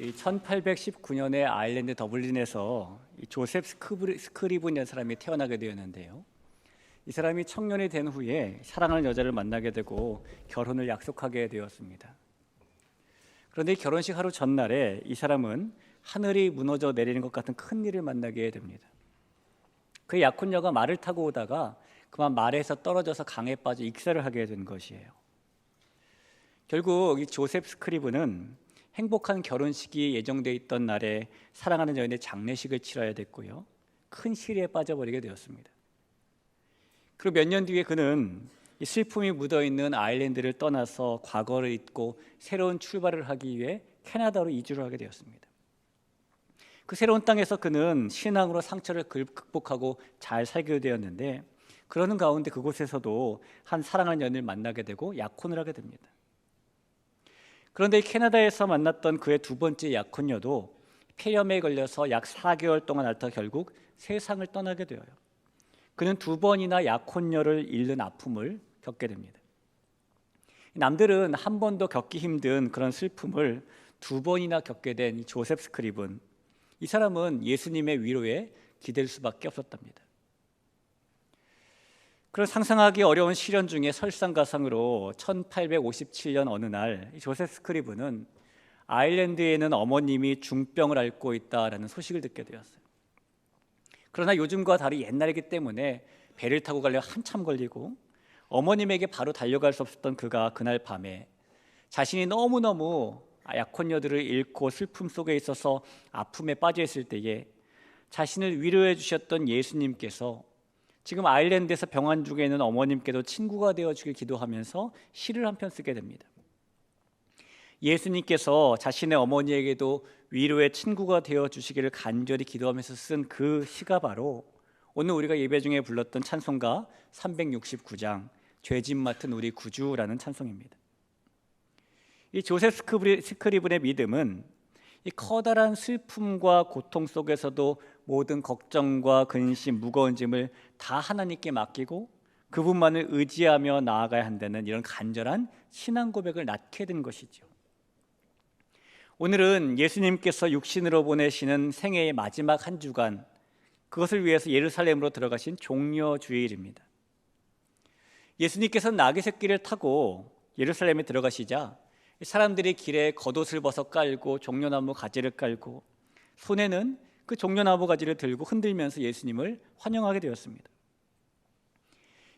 1819년에 아일랜드 더블린에서 조셉 스크리븐이라는 사람이 태어나게 되었는데요. 이 사람이 청년이 된 후에 사랑하는 여자를 만나게 되고 결혼을 약속하게 되었습니다. 그런데 결혼식 하루 전날에 이 사람은 하늘이 무너져 내리는 것 같은 큰 일을 만나게 됩니다. 그 약혼녀가 말을 타고 오다가 그만 말에서 떨어져서 강에 빠져 익사를 하게 된 것이에요. 결국 이 조셉 스크리븐은 행복한 결혼식이 예정돼 있던 날에 사랑하는 여인의 장례식을 치러야 됐고요, 큰 시리에 빠져버리게 되었습니다. 그리고 몇 년 뒤에 그는 이 슬픔이 묻어있는 아일랜드를 떠나서 과거를 잊고 새로운 출발을 하기 위해 캐나다로 이주를 하게 되었습니다. 그 새로운 땅에서 그는 신앙으로 상처를 극복하고 잘 살게 되었는데, 그러는 가운데 그곳에서도 한 사랑하는 연인을 만나게 되고 약혼을 하게 됩니다. 그런데 캐나다에서 만났던 그의 두 번째 약혼녀도 폐렴에 걸려서 약 4개월 동안 앓다 결국 세상을 떠나게 되어요. 그는 두 번이나 약혼녀를 잃는 아픔을 겪게 됩니다. 남들은 한 번도 겪기 힘든 그런 슬픔을 두 번이나 겪게 된 조셉 스크리븐, 이 사람은 예수님의 위로에 기댈 수밖에 없었답니다. 그런 상상하기 어려운 시련 중에 설상가상으로 1857년 어느 날 조셉 스크리븐은 아일랜드에는 어머님이 중병을 앓고 있다라는 소식을 듣게 되었어요. 그러나 요즘과 달리 옛날이기 때문에 배를 타고 가려면 한참 걸리고 어머님에게 바로 달려갈 수 없었던 그가 그날 밤에 자신이 너무너무 약혼녀들을 잃고 슬픔 속에 있어서 아픔에 빠져 있을 때에 자신을 위로해 주셨던 예수님께서 지금 아일랜드에서 병환 중에 있는 어머님께도 친구가 되어 주길 기도하면서 시를 한 편 쓰게 됩니다. 예수님께서 자신의 어머니에게도 위로의 친구가 되어 주시기를 간절히 기도하면서 쓴 그 시가 바로 오늘 우리가 예배 중에 불렀던 찬송가 369장 죄짐 맡은 우리 구주라는 찬송입니다. 이 조셉 스크리븐의 믿음은 이 커다란 슬픔과 고통 속에서도 모든 걱정과 근심, 무거운 짐을 다 하나님께 맡기고 그분만을 의지하며 나아가야 한다는 이런 간절한 신앙 고백을 낳게 된 것이죠. 오늘은 예수님께서 육신으로 보내시는 생애의 마지막 한 주간, 그것을 위해서 예루살렘으로 들어가신 종려주일입니다. 예수님께서 나귀 새끼를 타고 예루살렘에 들어가시자 사람들이 길에 겉옷을 벗어 깔고 종려나무 가지를 깔고 손에는 그 종려나무 가지를 들고 흔들면서 예수님을 환영하게 되었습니다.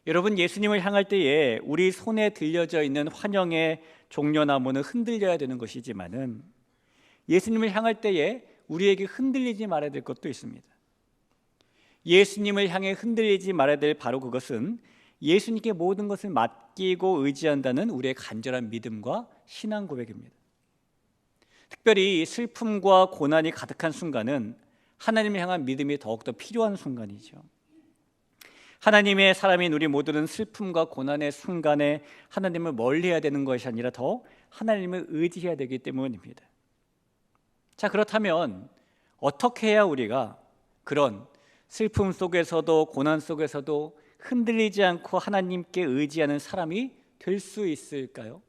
여러분, 예수님을 향할 때에 우리 손에 들려져 있는 환영의 종려나무는 흔들려야 되는 것이지만은 예수님을 향할 때에 우리에게 흔들리지 말아야 될 것도 있습니다. 예수님을 향해 흔들리지 말아야 될 바로 그것은 예수님께 모든 것을 맡기고 의지한다는 우리의 간절한 믿음과 신앙 고백입니다. 특별히 슬픔과 고난이 가득한 순간은 하나님을 향한 믿음이 더욱더 필요한 순간이죠. 하나님의 사람인 우리 모두는 슬픔과 고난의 순간에 하나님을 멀리해야 되는 것이 아니라 더 하나님을 의지해야 되기 때문입니다. 자, 그렇다면 어떻게 해야 우리가 그런 슬픔 속에서도 고난 속에서도 흔들리지 않고 하나님께 의지하는 사람이 될 수 있을까요?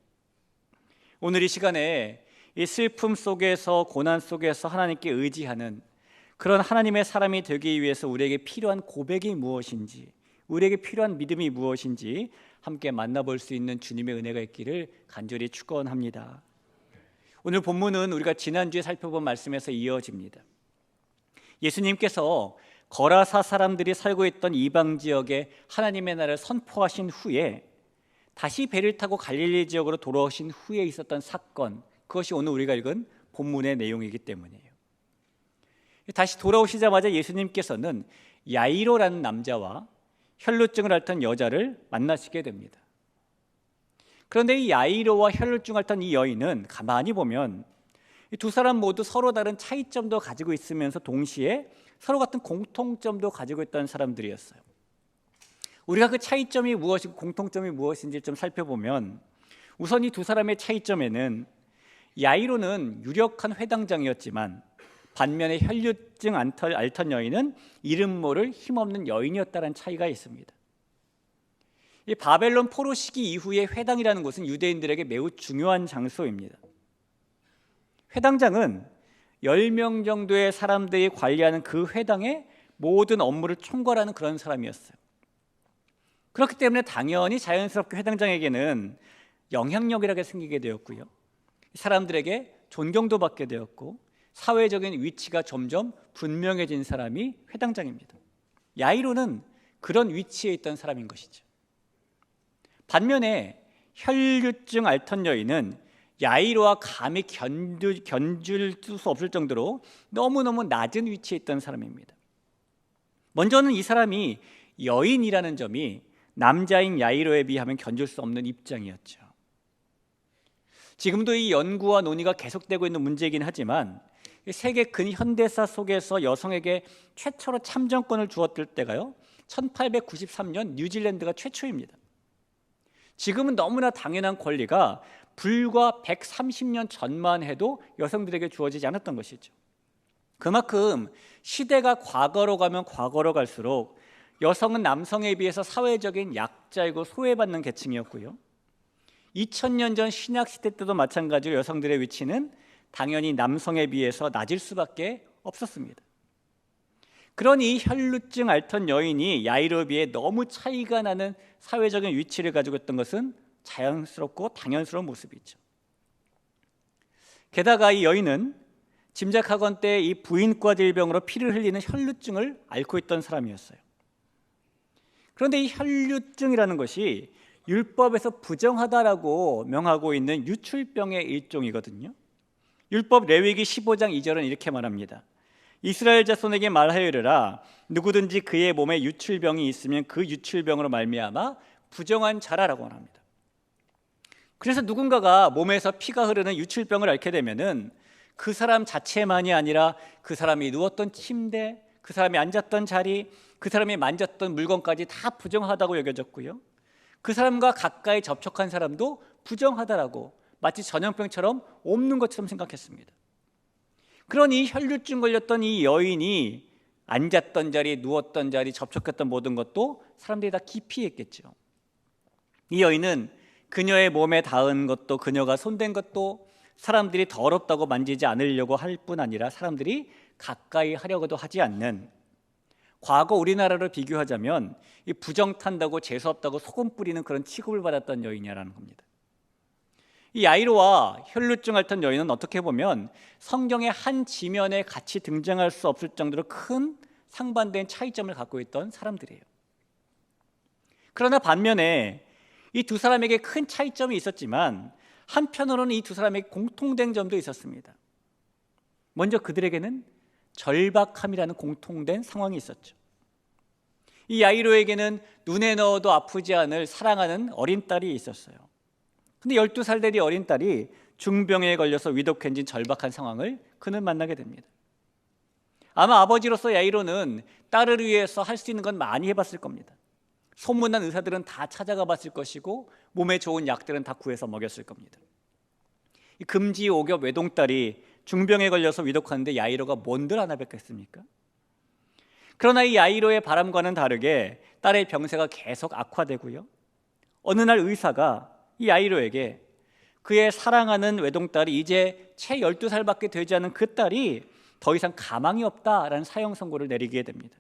오늘 이 시간에 이 슬픔 속에서 고난 속에서 하나님께 의지하는 그런 하나님의 사람이 되기 위해서 우리에게 필요한 고백이 무엇인지, 우리에게 필요한 믿음이 무엇인지 함께 만나볼 수 있는 주님의 은혜가 있기를 간절히 축원합니다. 오늘 본문은 우리가 지난주에 살펴본 말씀에서 이어집니다. 예수님께서 거라사 사람들이 살고 있던 이방 지역에 하나님의 나라를 선포하신 후에 다시 배를 타고 갈릴리 지역으로 돌아오신 후에 있었던 사건, 그것이 오늘 우리가 읽은 본문의 내용이기 때문이에요. 다시 돌아오시자마자 예수님께서는 야이로라는 남자와 혈루증을 앓던 여자를 만나시게 됩니다. 그런데 이 야이로와 혈루증을 앓던 이 여인은 가만히 보면 이 두 사람 모두 서로 다른 차이점도 가지고 있으면서 동시에 서로 같은 공통점도 가지고 있던 사람들이었어요. 우리가 그 차이점이 무엇이고 공통점이 무엇인지 좀 살펴보면 우선 이 두 사람의 차이점에는 야이로는 유력한 회당장이었지만 반면에 혈루증 앓던 여인은 이름 모를 힘없는 여인이었다는 차이가 있습니다. 이 바벨론 포로 시기 이후에 회당이라는 곳은 유대인들에게 매우 중요한 장소입니다. 회당장은 10명 정도의 사람들이 관리하는 그 회당의 모든 업무를 총괄하는 그런 사람이었어요. 그렇기 때문에 당연히 자연스럽게 회당장에게는 영향력이라게 생기게 되었고요. 사람들에게 존경도 받게 되었고 사회적인 위치가 점점 분명해진 사람이 회당장입니다. 야이로는 그런 위치에 있던 사람인 것이죠. 반면에 혈류증 앓던 여인은 야이로와 감히 견줄 수 없을 정도로 너무너무 낮은 위치에 있던 사람입니다. 먼저는 이 사람이 여인이라는 점이 남자인 야이로에 비하면 견줄 수 없는 입장이었죠. 지금도 이 연구와 논의가 계속되고 있는 문제이긴 하지만 세계 근현대사 속에서 여성에게 최초로 참정권을 주었을 때가요 1893년 뉴질랜드가 최초입니다. 지금은 너무나 당연한 권리가 불과 130년 전만 해도 여성들에게 주어지지 않았던 것이죠. 그만큼 시대가 과거로 가면 과거로 갈수록 여성은 남성에 비해서 사회적인 약자이고 소외받는 계층이었고요. 2000년 전 신약시대 때도 마찬가지로 여성들의 위치는 당연히 남성에 비해서 낮을 수밖에 없었습니다. 그러니 혈루증 앓던 여인이 야이로에 비해 너무 차이가 나는 사회적인 위치를 가지고 있던 것은 자연스럽고 당연스러운 모습이죠. 게다가 이 여인은 짐작하건 때 이 부인과 질병으로 피를 흘리는 혈루증을 앓고 있던 사람이었어요. 그런데 이 혈루증이라는 것이 율법에서 부정하다라고 명하고 있는 유출병의 일종이거든요. 율법 레위기 15장 2절은 이렇게 말합니다. 이스라엘 자손에게 말하여 이르라 누구든지 그의 몸에 유출병이 있으면 그 유출병으로 말미암아 부정한 자라라고 말합니다. 그래서 누군가가 몸에서 피가 흐르는 유출병을 앓게 되면은 그 사람 자체만이 아니라 그 사람이 누웠던 침대, 그 사람이 앉았던 자리, 그 사람이 만졌던 물건까지 다 부정하다고 여겨졌고요. 그 사람과 가까이 접촉한 사람도 부정하다라고 마치 전염병처럼 없는 것처럼 생각했습니다. 그러니 혈류증 걸렸던 이 여인이 앉았던 자리, 누웠던 자리, 접촉했던 모든 것도 사람들이 다 기피했겠죠. 이 여인은 그녀의 몸에 닿은 것도 그녀가 손댄 것도 사람들이 더럽다고 만지지 않으려고 할 뿐 아니라 사람들이 가까이 하려고도 하지 않는, 과거 우리나라로 비교하자면 이 부정탄다고 재수없다고 소금 뿌리는 그런 취급을 받았던 여인이라는 겁니다. 이 야이로와 혈루증 앓던 여인은 어떻게 보면 성경의 한 지면에 같이 등장할 수 없을 정도로 큰 상반된 차이점을 갖고 있던 사람들이에요. 그러나 반면에 이 두 사람에게 큰 차이점이 있었지만 한편으로는 이 두 사람에게 공통된 점도 있었습니다. 먼저 그들에게는 절박함이라는 공통된 상황이 있었죠. 이 야이로에게는 눈에 넣어도 아프지 않을 사랑하는 어린 딸이 있었어요. 근데 12살 된 이 어린 딸이 중병에 걸려서 위독해진 절박한 상황을 그는 만나게 됩니다. 아마 아버지로서 야이로는 딸을 위해서 할 수 있는 건 많이 해봤을 겁니다. 소문난 의사들은 다 찾아가 봤을 것이고 몸에 좋은 약들은 다 구해서 먹였을 겁니다. 이 금지 오겹 외동딸이 중병에 걸려서 위독하는데 야이로가 뭔들 하나 뵙겠습니까? 그러나 이 야이로의 바람과는 다르게 딸의 병세가 계속 악화되고요. 어느 날 의사가 이 야이로에게 그의 사랑하는 외동딸이 이제 채 12살밖에 되지 않은 그 딸이 더 이상 가망이 없다라는 사형 선고를 내리게 됩니다.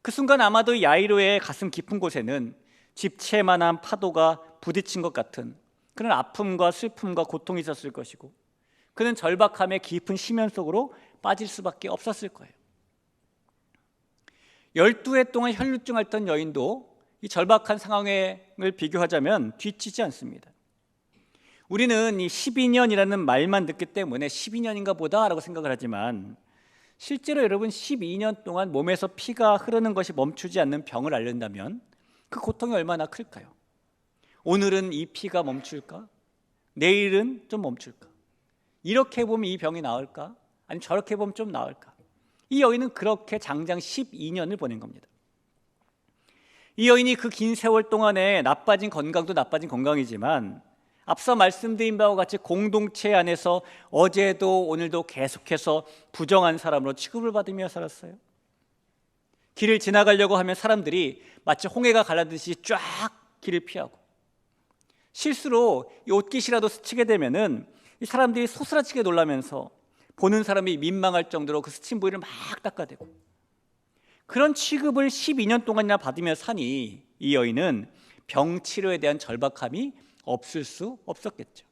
그 순간 아마도 야이로의 가슴 깊은 곳에는 집채만한 파도가 부딪힌 것 같은 그런 아픔과 슬픔과 고통이 있었을 것이고 그는 절박함의 깊은 심연 속으로 빠질 수밖에 없었을 거예요. 12해 동안 혈루증 앓던 여인도 이 절박한 상황을 비교하자면 뒤치지 않습니다. 우리는 이 12년이라는 말만 듣기 때문에 12년인가 보다라고 생각을 하지만 실제로 여러분 12년 동안 몸에서 피가 흐르는 것이 멈추지 않는 병을 앓는다면 그 고통이 얼마나 클까요? 오늘은 이 피가 멈출까? 내일은 좀 멈출까? 이렇게 보면 이 병이 나을까? 아니면 저렇게 보면 좀 나을까? 이 여인은 그렇게 장장 12년을 보낸 겁니다. 이 여인이 그 긴 세월 동안에 나빠진 건강도 나빠진 건강이지만 앞서 말씀드린 바와 같이 공동체 안에서 어제도 오늘도 계속해서 부정한 사람으로 취급을 받으며 살았어요. 길을 지나가려고 하면 사람들이 마치 홍해가 갈라듯이 쫙 길을 피하고 실수로 이 옷깃이라도 스치게 되면은 이 사람들이 소스라치게 놀라면서 보는 사람이 민망할 정도로 그 스친 부위를 막 닦아대고, 그런 취급을 12년 동안이나 받으며 사니 이 여인은 병치료에 대한 절박함이 없을 수 없었겠죠.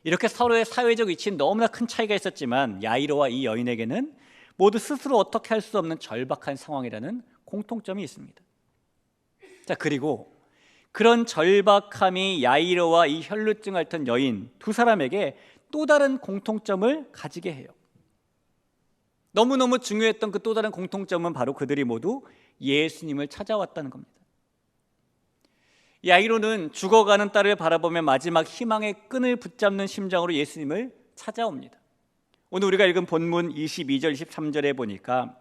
이렇게 서로의 사회적 위치는 너무나 큰 차이가 있었지만 야이로와 이 여인에게는 모두 스스로 어떻게 할 수 없는 절박한 상황이라는 공통점이 있습니다. 자, 그리고 그런 절박함이 야이로와 이 혈루증 앓던 여인 두 사람에게 또 다른 공통점을 가지게 해요. 너무너무 중요했던 그 또 다른 공통점은 바로 그들이 모두 예수님을 찾아왔다는 겁니다. 야이로는 죽어가는 딸을 바라보며 마지막 희망의 끈을 붙잡는 심정으로 예수님을 찾아옵니다. 오늘 우리가 읽은 본문 22절 23절에 보니까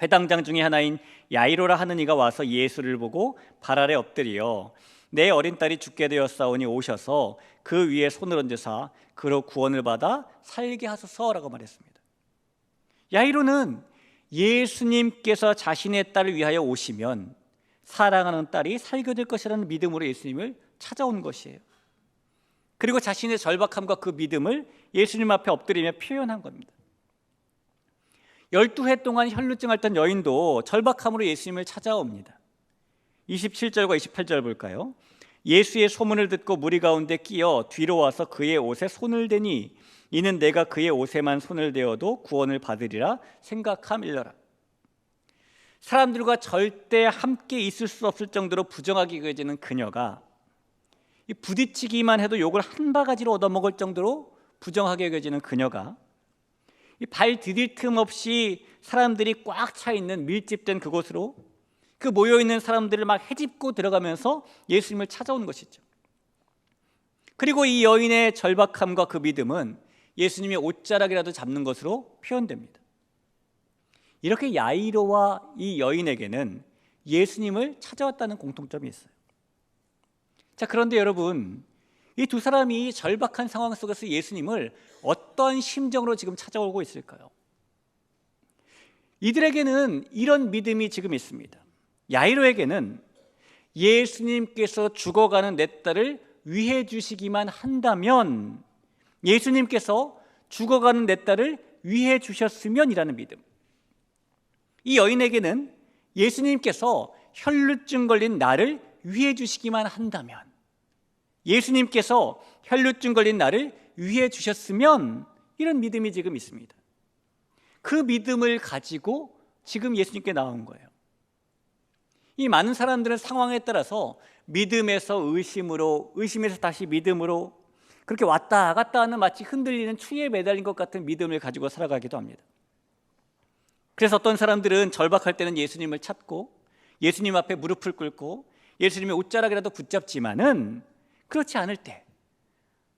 회당장 중에 하나인 야이로라 하는 이가 와서 예수를 보고 발 아래 엎드려 내 어린 딸이 죽게 되었사오니 오셔서 그 위에 손을 얹으사 그로 구원을 받아 살게 하소서라고 말했습니다. 야이로는 예수님께서 자신의 딸을 위하여 오시면 사랑하는 딸이 살게 될 것이라는 믿음으로 예수님을 찾아온 것이에요. 그리고 자신의 절박함과 그 믿음을 예수님 앞에 엎드리며 표현한 겁니다. 12해 동안 혈루증 앓던 여인도 절박함으로 예수님을 찾아옵니다. 27절과 28절 볼까요? 예수의 소문을 듣고 무리 가운데 끼어 뒤로 와서 그의 옷에 손을 대니 이는 내가 그의 옷에만 손을 대어도 구원을 받으리라 생각함일러라. 사람들과 절대 함께 있을 수 없을 정도로 부정하게 여겨지는 그녀가 부딪히기만 해도 욕을 한 바가지로 얻어먹을 정도로 부정하게 여겨지는 그녀가 발 디딜 틈 없이 사람들이 꽉 차 있는 밀집된 그곳으로 그 모여있는 사람들을 막 헤집고 들어가면서 예수님을 찾아온 것이죠. 그리고 이 여인의 절박함과 그 믿음은 예수님의 옷자락이라도 잡는 것으로 표현됩니다. 이렇게 야이로와 이 여인에게는 예수님을 찾아왔다는 공통점이 있어요. 자, 그런데 여러분, 이 두 사람이 절박한 상황 속에서 예수님을 어떤 심정으로 지금 찾아오고 있을까요? 이들에게는 이런 믿음이 지금 있습니다. 야이로에게는 예수님께서 죽어가는 내 딸을 위해 주시기만 한다면, 예수님께서 죽어가는 내 딸을 위해 주셨으면이라는 믿음. 이 여인에게는 예수님께서 혈루증 걸린 나를 위해 주시기만 한다면, 예수님께서 혈루증 걸린 나를 위해 주셨으면, 이런 믿음이 지금 있습니다. 그 믿음을 가지고 지금 예수님께 나온 거예요. 이 많은 사람들은 상황에 따라서 믿음에서 의심으로, 의심에서 다시 믿음으로 그렇게 왔다 갔다 하는 마치 흔들리는 추위에 매달린 것 같은 믿음을 가지고 살아가기도 합니다. 그래서 어떤 사람들은 절박할 때는 예수님을 찾고 예수님 앞에 무릎을 꿇고 예수님의 옷자락이라도 붙잡지만은 그렇지 않을 때,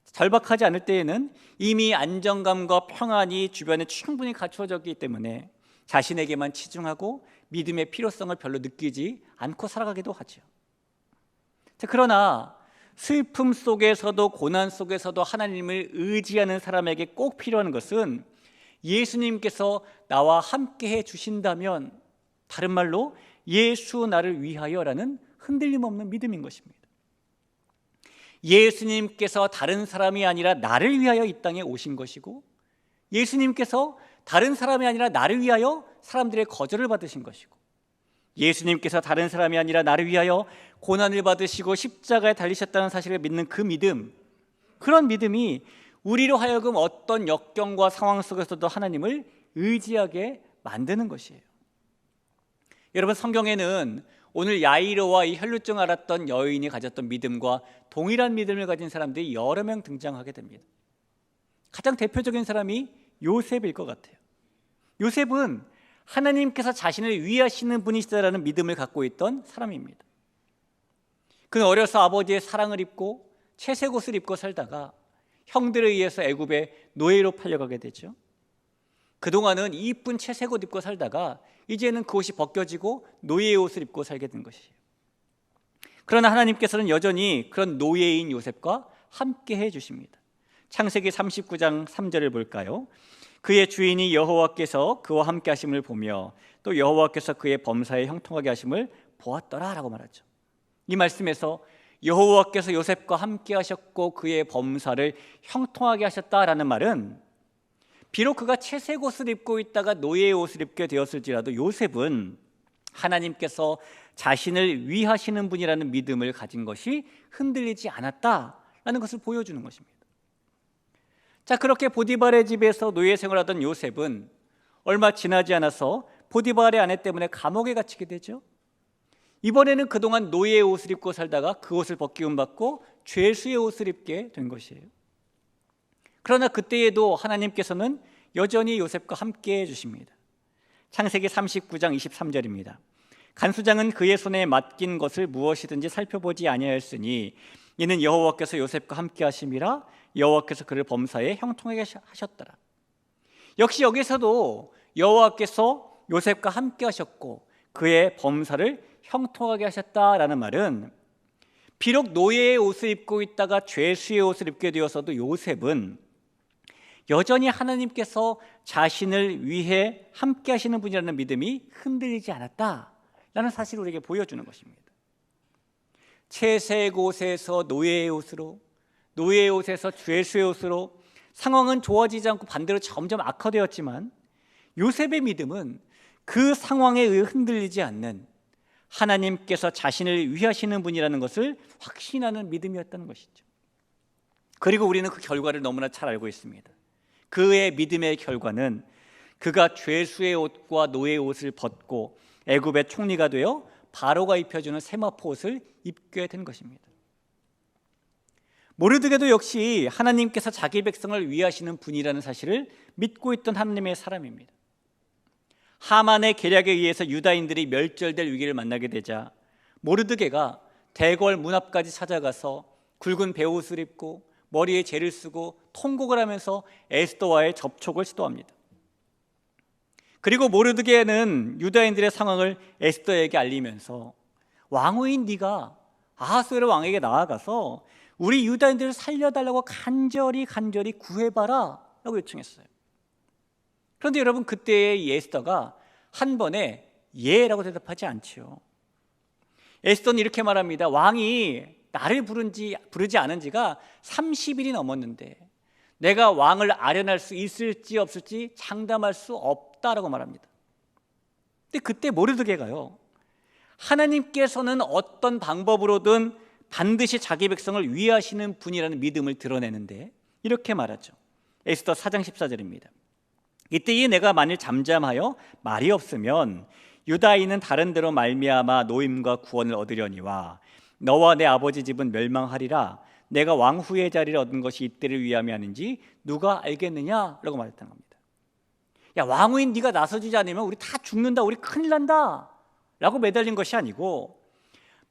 절박하지 않을 때에는 이미 안정감과 평안이 주변에 충분히 갖추어졌기 때문에 자신에게만 치중하고 믿음의 필요성을 별로 느끼지 않고 살아가기도 하죠. 그러나 슬픔 속에서도 고난 속에서도 하나님을 의지하는 사람에게 꼭 필요한 것은 예수님께서 나와 함께 해 주신다면, 다른 말로 예수 나를 위하여라는 흔들림 없는 믿음인 것입니다. 예수님께서 다른 사람이 아니라 나를 위하여 이 땅에 오신 것이고, 예수님께서 다른 사람이 아니라 나를 위하여 사람들의 거절을 받으신 것이고, 예수님께서 다른 사람이 아니라 나를 위하여 고난을 받으시고 십자가에 달리셨다는 사실을 믿는 그 믿음, 그런 믿음이 우리로 하여금 어떤 역경과 상황 속에서도 하나님을 의지하게 만드는 것이에요. 여러분, 성경에는 오늘 야이로와 이 혈루증 앓았던 여인이 가졌던 믿음과 동일한 믿음을 가진 사람들이 여러 명 등장하게 됩니다. 가장 대표적인 사람이 요셉일 것 같아요. 요셉은 하나님께서 자신을 위하시는 분이시다라는 믿음을 갖고 있던 사람입니다. 그는 어려서 아버지의 사랑을 입고 채색 옷을 입고 살다가 형들에 의해서 애굽의 노예로 팔려가게 되죠. 그동안은 이쁜 채색 옷 입고 살다가 이제는 그 옷이 벗겨지고 노예의 옷을 입고 살게 된 것이에요. 그러나 하나님께서는 여전히 그런 노예인 요셉과 함께 해주십니다. 창세기 39장 3절을 볼까요? 그의 주인이 여호와께서 그와 함께 하심을 보며 또 여호와께서 그의 범사에 형통하게 하심을 보았더라 라고 말하죠. 이 말씀에서 여호와께서 요셉과 함께 하셨고 그의 범사를 형통하게 하셨다라는 말은 비록 그가 채색 옷을 입고 있다가 노예의 옷을 입게 되었을지라도 요셉은 하나님께서 자신을 위하시는 분이라는 믿음을 가진 것이 흔들리지 않았다라는 것을 보여주는 것입니다. 자, 그렇게 보디발의 집에서 노예 생활하던 요셉은 얼마 지나지 않아서 보디발의 아내 때문에 감옥에 갇히게 되죠. 이번에는 그동안 노예의 옷을 입고 살다가 그 옷을 벗기움 받고 죄수의 옷을 입게 된 것이에요. 그러나 그때에도 하나님께서는 여전히 요셉과 함께 해주십니다. 창세기 39장 23절입니다. 간수장은 그의 손에 맡긴 것을 무엇이든지 살펴보지 아니하였으니 이는 여호와께서 요셉과 함께 하심이라 여호와께서 그를 범사에 형통하게 하셨더라. 역시 여기서도 여호와께서 요셉과 함께 하셨고 그의 범사를 형통하게 하셨다라는 말은 비록 노예의 옷을 입고 있다가 죄수의 옷을 입게 되어서도 요셉은 여전히 하나님께서 자신을 위해 함께 하시는 분이라는 믿음이 흔들리지 않았다라는 사실을 우리에게 보여주는 것입니다. 채색 옷에서 노예의 옷으로, 노예의 옷에서 죄수의 옷으로 상황은 좋아지지 않고 반대로 점점 악화되었지만 요셉의 믿음은 그 상황에 의해 흔들리지 않는 하나님께서 자신을 위하시는 분이라는 것을 확신하는 믿음이었다는 것이죠. 그리고 우리는 그 결과를 너무나 잘 알고 있습니다. 그의 믿음의 결과는 그가 죄수의 옷과 노예의 옷을 벗고 애굽의 총리가 되어 바로가 입혀주는 세마포 옷을 입게 된 것입니다. 모르드게도 역시 하나님께서 자기 백성을 위하시는 분이라는 사실을 믿고 있던 하나님의 사람입니다. 하만의 계략에 의해서 유다인들이 멸절될 위기를 만나게 되자 모르드게가 대궐 문 앞까지 찾아가서 굵은 베옷을 입고 머리에 재를 쓰고 통곡을 하면서 에스더와의 접촉을 시도합니다. 그리고 모르드게는 유다인들의 상황을 에스더에게 알리면서 왕후인 네가 아하수에로 왕에게 나아가서 우리 유다인들을 살려달라고 간절히 구해봐라 라고 요청했어요. 그런데 여러분, 그때의 에스더가 한 번에 예라고 대답하지 않지요. 에스더는 이렇게 말합니다. 왕이 나를 부르지 않은 지가 30일이 넘었는데 내가 왕을 아련할 수 있을지 없을지 장담할 수 없다라고 말합니다. 근데 그때 모르드게가요, 하나님께서는 어떤 방법으로든 반드시 자기 백성을 위하시는 분이라는 믿음을 드러내는데 이렇게 말하죠. 에스더 4장 14절입니다. 이때에 내가 만일 잠잠하여 말이 없으면 유다인은 다른 데로 말미암아 노임과 구원을 얻으려니와 너와 내 아버지 집은 멸망하리라. 내가 왕후의 자리를 얻은 것이 이때를 위함이 아닌지 누가 알겠느냐라고 말했다는 겁니다. 야, 왕후인 네가 나서주지 않으면 우리 다 죽는다, 우리 큰일 난다 라고 매달린 것이 아니고,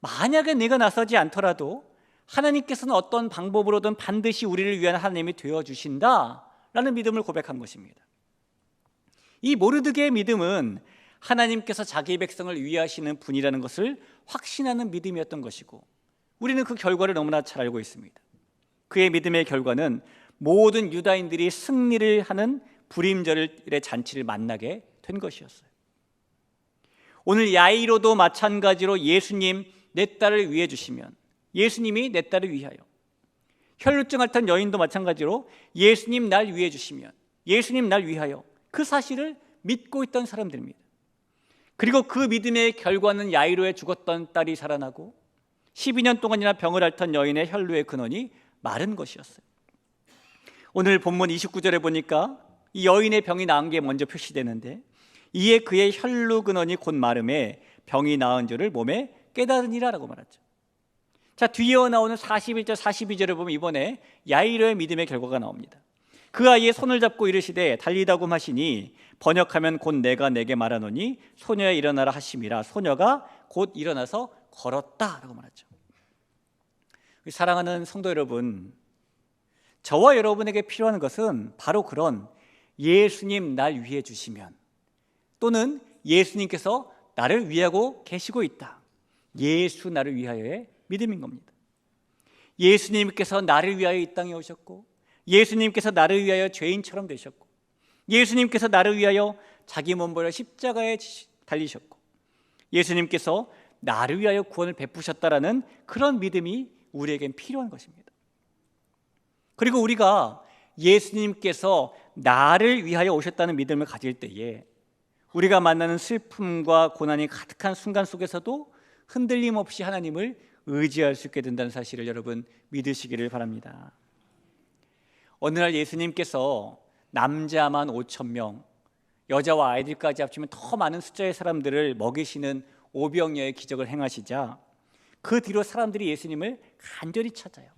만약에 네가 나서지 않더라도 하나님께서는 어떤 방법으로든 반드시 우리를 위한 하나님이 되어주신다라는 믿음을 고백한 것입니다. 이 모르드게의 믿음은 하나님께서 자기 백성을 위하시는 분이라는 것을 확신하는 믿음이었던 것이고, 우리는 그 결과를 너무나 잘 알고 있습니다. 그의 믿음의 결과는 모든 유다인들이 승리를 하는 불임절의 잔치를 만나게 된 것이었어요. 오늘 야이로도 마찬가지로 예수님 내 딸을 위해 주시면, 예수님이 내 딸을 위하여, 혈루증 앓던 여인도 마찬가지로 예수님 날 위해 주시면, 예수님 날 위하여, 그 사실을 믿고 있던 사람들입니다. 그리고 그 믿음의 결과는 야이로의 죽었던 딸이 살아나고 12년 동안이나 병을 앓던 여인의 혈루의 근원이 마른 것이었어요. 오늘 본문 29절에 보니까 이 여인의 병이 나은 게 먼저 표시되는데, 이에 그의 혈루 근원이 곧 마름에 병이 나은 줄을 몸에 깨달으니라 라고 말하죠. 자, 뒤에 나오는 41절 42절에 보면 이번에 야이로의 믿음의 결과가 나옵니다. 그 아이의 손을 잡고 이르시되 달리다굼 하시니 번역하면 곧 내가 내게 말하노니 소녀야 일어나라 하심이라. 소녀가 곧 일어나서 걸었다 라고 말하죠. 사랑하는 성도 여러분, 저와 여러분에게 필요한 것은 바로 그런 예수님 날 위해 주시면, 또는 예수님께서 나를 위하고 계시고 있다, 예수 나를 위하여의 믿음인 겁니다. 예수님께서 나를 위하여 이 땅에 오셨고, 예수님께서 나를 위하여 죄인처럼 되셨고, 예수님께서 나를 위하여 자기 몸 버려 십자가에 달리셨고, 예수님께서 나를 위하여 구원을 베푸셨다라는 그런 믿음이 우리에겐 필요한 것입니다. 그리고 우리가 예수님께서 나를 위하여 오셨다는 믿음을 가질 때에 우리가 만나는 슬픔과 고난이 가득한 순간 속에서도 흔들림 없이 하나님을 의지할 수 있게 된다는 사실을 여러분 믿으시기를 바랍니다. 어느 날 예수님께서 남자만 5,000명, 여자와 아이들까지 합치면 더 많은 숫자의 사람들을 먹이시는 오병이어의 기적을 행하시자 그 뒤로 사람들이 예수님을 간절히 찾아요.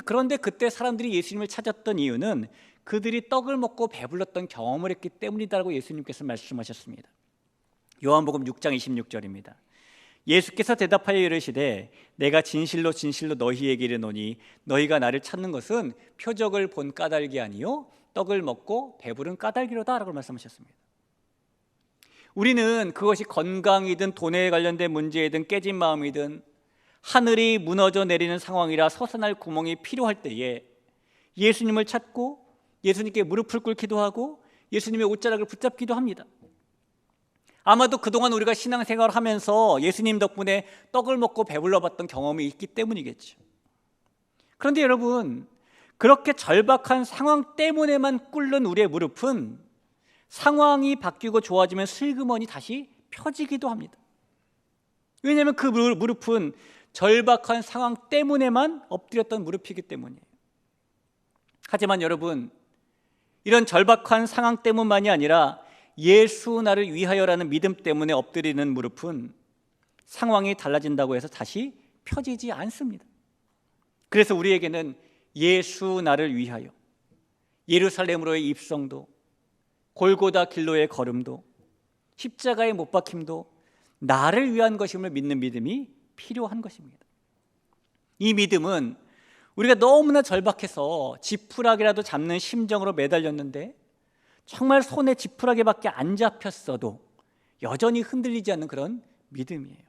그런데 그때 사람들이 예수님을 찾았던 이유는 그들이 떡을 먹고 배불렀던 경험을 했기 때문이다라고 예수님께서 말씀하셨습니다. 요한복음 6장 26절입니다. 예수께서 대답하여 이르시되 내가 진실로 진실로 너희에게 이르노니 너희가 나를 찾는 것은 표적을 본 까닭이 아니요 떡을 먹고 배부른 까닭이로다 라고 말씀하셨습니다. 우리는 그것이 건강이든 돈에 관련된 문제이든 깨진 마음이든 하늘이 무너져 내리는 상황이라 솟아날 구멍이 필요할 때에 예수님을 찾고 예수님께 무릎을 꿇기도 하고 예수님의 옷자락을 붙잡기도 합니다. 아마도 그동안 우리가 신앙생활을 하면서 예수님 덕분에 떡을 먹고 배불러봤던 경험이 있기 때문이겠죠. 그런데 여러분, 그렇게 절박한 상황 때문에만 꿇는 우리의 무릎은 상황이 바뀌고 좋아지면 슬그머니 다시 펴지기도 합니다. 왜냐하면 그 무릎은 절박한 상황 때문에만 엎드렸던 무릎이기 때문이에요. 하지만 여러분, 이런 절박한 상황 때문만이 아니라 예수 나를 위하여라는 믿음 때문에 엎드리는 무릎은 상황이 달라진다고 해서 다시 펴지지 않습니다. 그래서 우리에게는 예수 나를 위하여, 예루살렘으로의 입성도, 골고다 길로의 걸음도, 십자가의 못 박힘도 나를 위한 것임을 믿는 믿음이 필요한 것입니다. 이 믿음은 우리가 너무나 절박해서 지푸라기라도 잡는 심정으로 매달렸는데 정말 손에 지푸라기밖에 안 잡혔어도 여전히 흔들리지 않는 그런 믿음이에요.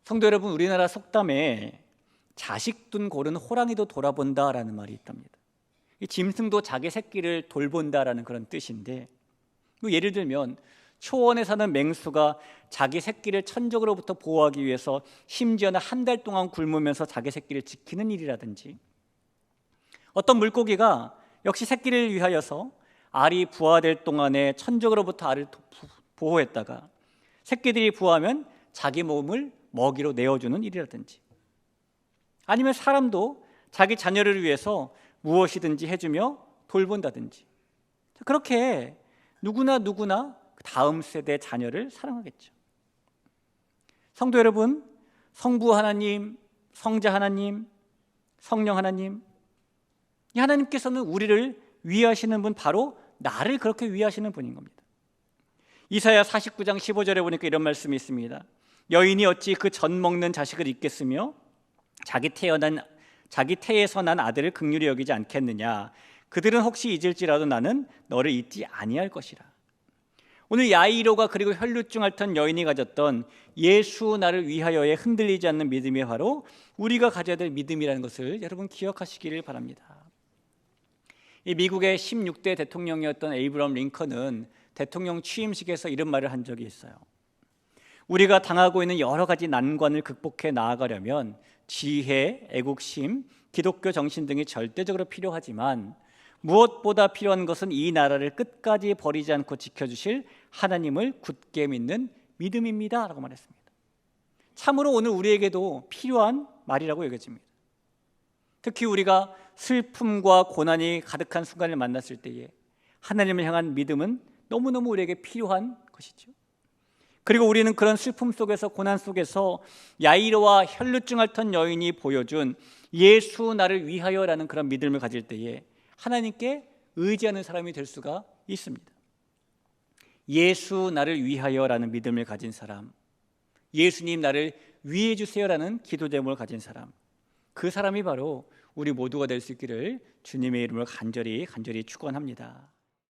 성도 여러분, 우리나라 속담에 자식 둔 고른 호랑이도 돌아본다라는 말이 있답니다. 짐승도 자기 새끼를 돌본다라는 그런 뜻인데, 예를 들면 초원에 사는 맹수가 자기 새끼를 천적으로부터 보호하기 위해서 심지어는 한 달 동안 굶으면서 자기 새끼를 지키는 일이라든지, 어떤 물고기가 역시 새끼를 위하여서 알이 부화될 동안에 천적으로부터 알을 보호했다가 새끼들이 부화하면 자기 몸을 먹이로 내어주는 일이라든지, 아니면 사람도 자기 자녀를 위해서 무엇이든지 해주며 돌본다든지, 그렇게 누구나 다음 세대 자녀를 사랑하겠죠. 성도 여러분, 성부 하나님, 성자 하나님, 성령 하나님, 이 하나님께서는 우리를 위하시는 분, 바로 나를 그렇게 위하시는 분인 겁니다. 이사야 49장 15절에 보니까 이런 말씀이 있습니다. 여인이 어찌 그 젖 먹는 자식을 잊겠으며 자기 태에서 난 아들을 긍휼히 여기지 않겠느냐. 그들은 혹시 잊을지라도 나는 너를 잊지 아니할 것이라. 오늘 야이로가 그리고 혈루증 앓던 여인이 가졌던 예수 나를 위하여에 흔들리지 않는 믿음이 바로 우리가 가져야 될 믿음이라는 것을 여러분 기억하시기를 바랍니다. 이 미국의 16대 대통령이었던 에이브러함 링컨은 대통령 취임식에서 이런 말을 한 적이 있어요. 우리가 당하고 있는 여러 가지 난관을 극복해 나아가려면 지혜, 애국심, 기독교 정신 등이 절대적으로 필요하지만 무엇보다 필요한 것은 이 나라를 끝까지 버리지 않고 지켜주실 하나님을 굳게 믿는 믿음입니다 라고 말했습니다. 참으로 오늘 우리에게도 필요한 말이라고 여겨집니다. 특히 우리가 슬픔과 고난이 가득한 순간을 만났을 때에 하나님을 향한 믿음은 너무너무 우리에게 필요한 것이죠. 그리고 우리는 그런 슬픔 속에서, 고난 속에서 야이로와 혈루증 앓던 여인이 보여준 예수 나를 위하여라는 그런 믿음을 가질 때에 하나님께 의지하는 사람이 될 수가 있습니다. 예수 나를 위하여라는 믿음을 가진 사람, 예수님 나를 위해 주세요라는 기도 제목을 가진 사람, 그 사람이 바로 우리 모두가 될 수 있기를 주님의 이름으로 간절히 축원합니다.